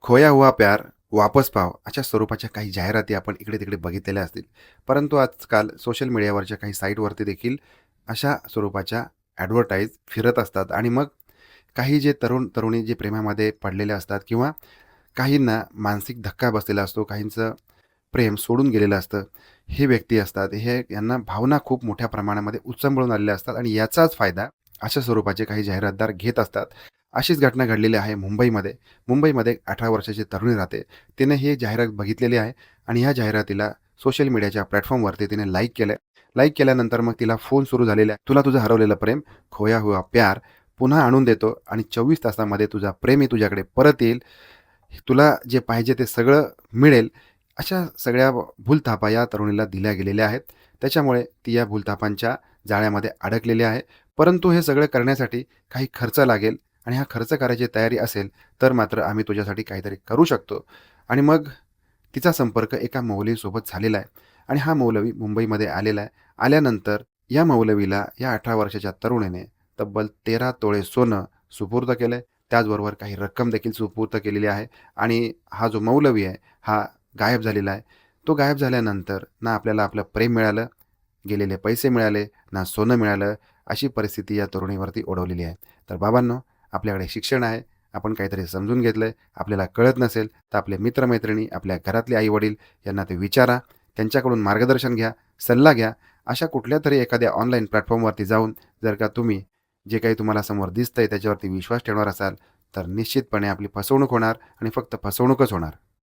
खोया हुआ प्यार वापस पाव अशा स्वरूपाच्या काही जाहिराती आपण इकडे-तिकडे बघितलेल्या असतील. परंतु आजकाल सोशल मीडियावरच्या काही साईटवरती देखील अशा स्वरूपाच्या ॲडव्हर्टाइज फिरत असतात आणि मग काही जे तरुण-तरुणी जे प्रेमामध्ये पडलेले असतात किंवा काहींना मानसिक धक्का बसलेला असतो, काहींचं प्रेम सोडून गेलेलं असतं. हे व्यक्ती असतात, हे यांना भावना खूप मोठ्या प्रमाणामध्ये उचंबळून आलेल्या असतात आणि याचाच फायदा अशा स्वरूपाचे काही जाहिरातदार घेत असतात. अशीच घटना घडलेली आहे मुंबईमध्ये. मुंबईमध्ये एक 18 वर्षाची तरुणी राहते. तिने ही जाहिरात बघितलेली आहे आणि ह्या जाहिरातीला सोशल मीडियाच्या प्लॅटफॉर्मवरती तिने लाईक केलं. लाईक केल्यानंतर मग तिला फोन सुरू झालेला आहे. तुला तुझं हरवलेलं प्रेम, खोया हुआ प्यार पुन्हा आणून देतो आणि 24 तासामध्ये तुझा प्रेमी तुझ्याकडे परत येईल. तुला जे पाहिजे ते सगळं मिळेल. अशा सगळ्या भूलथापा या तरुणीला दिल्या गेलेल्या आहेत. त्याच्यामुळे ती या भूलथापांच्या जाळ्यामध्ये अडकलेली आहे. परंतु हे सगळं करण्यासाठी काही खर्च लागेल आणि हा खर्च करायची तयारी असेल, तर मात्र आम्ही तुझ्यासाठी काहीतरी करू शकतो. आणि मग तिचा संपर्क एका मौलवीसोबत झालेला आहे आणि हा मौलवी मुंबईमध्ये आलेला आहे. आल्यानंतर या मौलवीला या 18 वर्षाच्या तरुणीने तब्बल 13 तोळे सोनं सुपूर्द केलंय. त्याचबरोबर काही रक्कम देखील सुपूर्द केलेली आहे आणि हा जो मौलवी आहे, हा गायब झालेला आहे. तो गायब झाल्यानंतर ना आपल्याला आपलं प्रेम मिळालं, गेलेले पैसे मिळाले, ना सोनं मिळालं, अशी परिस्थिती या तरुणीवरती ओढवलेली आहे. तर बाबांनो, आपल्याकडे शिक्षण आहे, आपण काहीतरी समजून घेतलंय, आपल्याला कळत नसेल, तर आपले मित्र-मैत्रिणी, आपल्या घरातले आई-वडील यांना ते विचारा, त्यांच्याकडून मार्गदर्शन घ्या, सल्ला घ्या. अशा कुठल्यातरी एखाद्या ऑनलाईन प्लॅटफॉर्मवरती जाऊन जर का तुम्ही जे काही तुम्हाला समोर दिसतंय त्याच्यावरती विश्वास ठेवणार असाल, तर निश्चितपणे आपली फसवणूक होणार आणि फक्त फसवणूकच होणार.